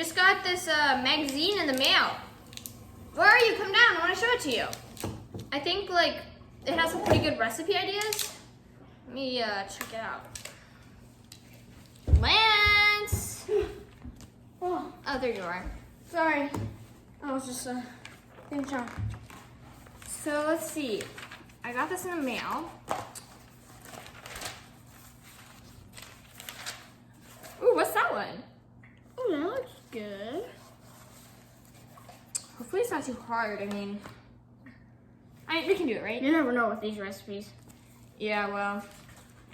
just got this magazine in the mail. Where are you? Come down. I want to show it to you. I think like it has some pretty good recipe ideas. Let me check it out. Lance! Oh, there you are. Sorry. I was just being shy. So let's see. I got this in the mail. Ooh, what's that one? Oh, that looks good. Hopefully it's not too hard. I mean, we can do it, right? You never know with these recipes. Yeah, well,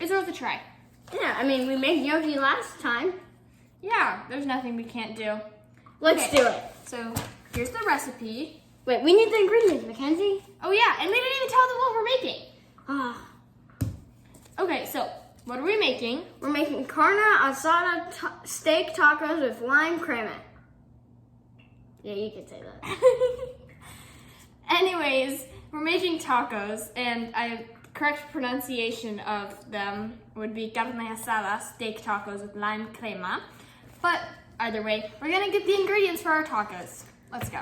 it's worth a try. Yeah, I mean, we made gnocchi last time. Yeah, there's nothing we can't do. Let's do it. So here's the recipe. Wait, we need the ingredients, Mackenzie. Oh yeah, and we didn't even tell them what we're making. Ah. Okay, so what are we making? We're making carne asada steak tacos with lime crema. Yeah, you can say that. Anyways, we're making tacos, and correct pronunciation of them would be carne asada steak tacos with lime crema. But either way, we're gonna get the ingredients for our tacos. Let's go.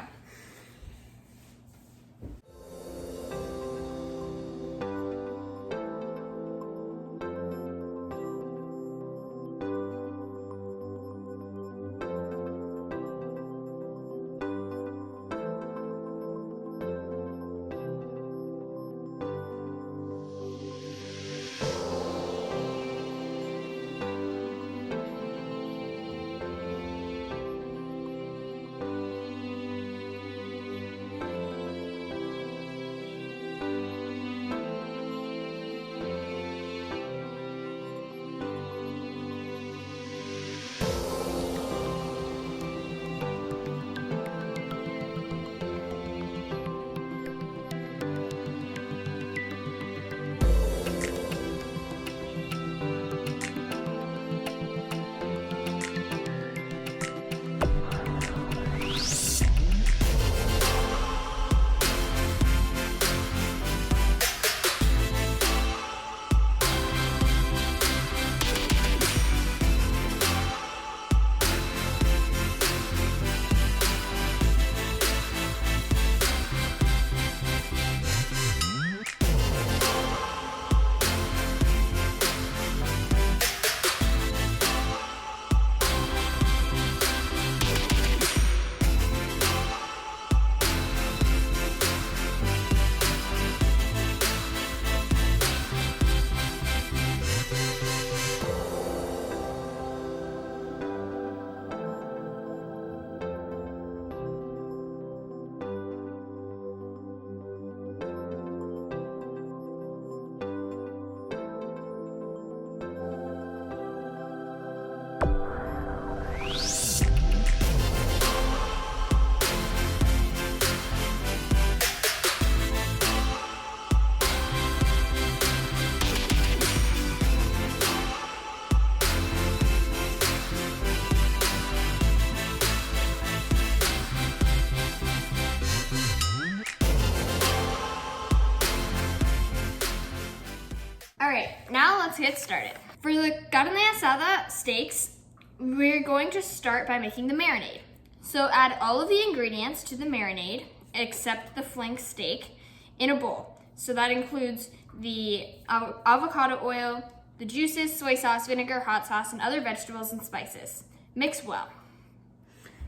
Alright, now let's get started. For the carne asada steaks, we're going to start by making the marinade. So add all of the ingredients to the marinade, except the flank steak, in a bowl. So that includes the avocado oil, the juices, soy sauce, vinegar, hot sauce, and other vegetables and spices. Mix well.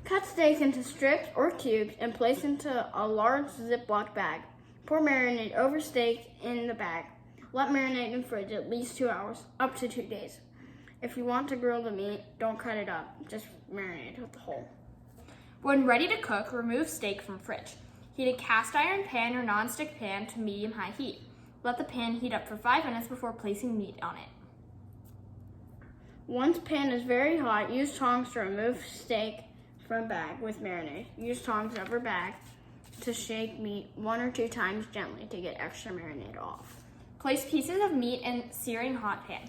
Cut steak into strips or cubes and place into a large Ziploc bag. Pour marinade over steak in the bag. Let marinate in fridge at least 2 hours, up to 2 days. If you want to grill the meat, don't cut it up, just marinate with the whole. When ready to cook, remove steak from fridge. Heat a cast iron pan or non-stick pan to medium-high heat. Let the pan heat up for 5 minutes before placing meat on it. Once pan is very hot, use tongs to remove steak from bag with marinade. Use tongs over bag to shake meat 1 or 2 times gently to get extra marinade off. Place pieces of meat in searing hot pan.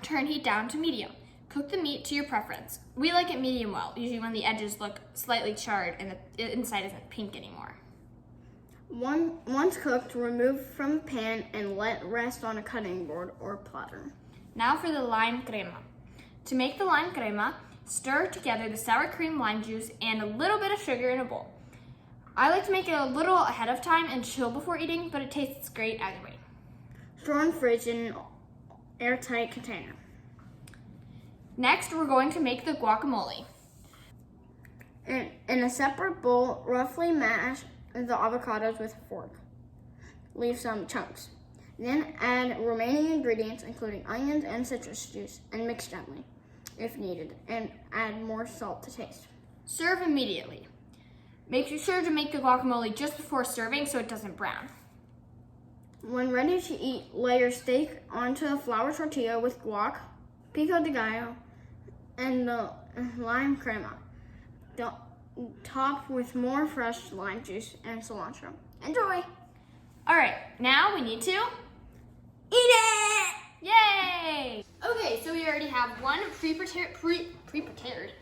Turn heat down to medium. Cook the meat to your preference. We like it medium well, usually when the edges look slightly charred and the inside isn't pink anymore. Once cooked, remove from the pan and let rest on a cutting board or platter. Now for the lime crema. To make the lime crema, Stir together the sour cream, lime juice, and a little bit of sugar in a bowl. I like to make it a little ahead of time and chill before eating, but it tastes great either way. Store in fridge in an airtight container. Next, we're going to make the guacamole. In a separate bowl, roughly mash the avocados with a fork. Leave some chunks. Then add remaining ingredients, including onions and citrus juice, and mix gently if needed, and add more salt to taste. Serve immediately. Make sure to make the guacamole just before serving so it doesn't brown. When ready to eat, lay your steak onto a flour tortilla with guac, pico de gallo, and the lime crema. Top with more fresh lime juice and cilantro. Enjoy! All right, now we need to eat it! Yay! Okay, so we already have one pre-prepared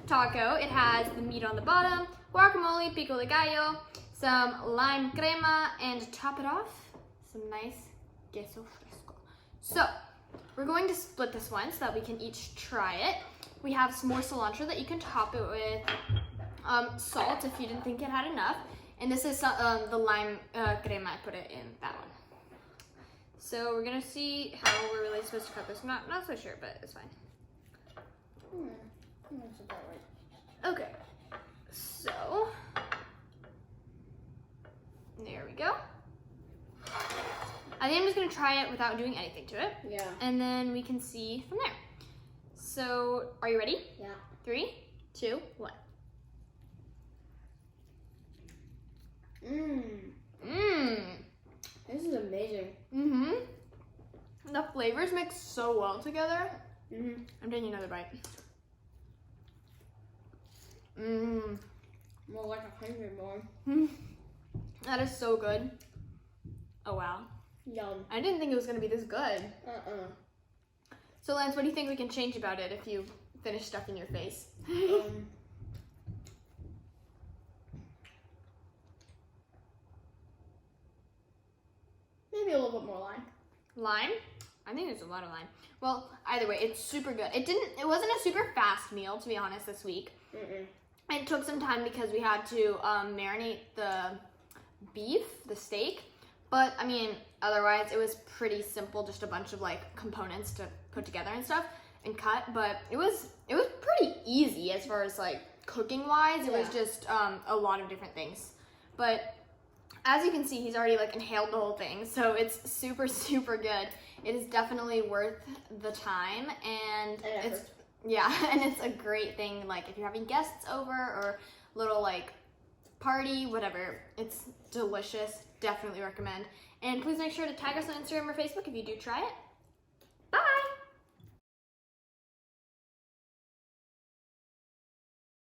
taco. It has the meat on the bottom, guacamole, pico de gallo, some lime crema, and to top it off, some nice queso fresco. So, we're going to split this one so that we can each try it. We have some more cilantro that you can top it with salt if you didn't think it had enough. And this is the lime crema, I put it in that one. So we're gonna see how we're really supposed to cut this. Not so sure, but it's fine. That's about right. Okay, so there we go. I think I'm just gonna try it without doing anything to it. Yeah. And then we can see from there. So, are you ready? Yeah. 3, 2, 1. This is amazing. The flavors mix so well together. I'm taking another bite. More like 100 more. That is so good. Oh wow. Yum. I didn't think it was gonna be this good. Uh-uh. So Lance, what do you think we can change about it if you finish stuffing your face? Maybe a little bit more lime. Lime? I think there's a lot of lime. Well, either way, it's super good. It wasn't a super fast meal, to be honest, this week. It took some time because we had to marinate the beef, the steak. But I mean, otherwise it was pretty simple, just a bunch of like components to put together and stuff and cut. But it was pretty easy as far as like cooking wise. It was just a lot of different things. But as you can see, he's already like inhaled the whole thing, so it's super, super good. It is definitely worth the time, and it's a great thing. Like if you're having guests over or little like party, whatever, it's delicious. Definitely recommend. And please make sure to tag us on Instagram or Facebook if you do try it.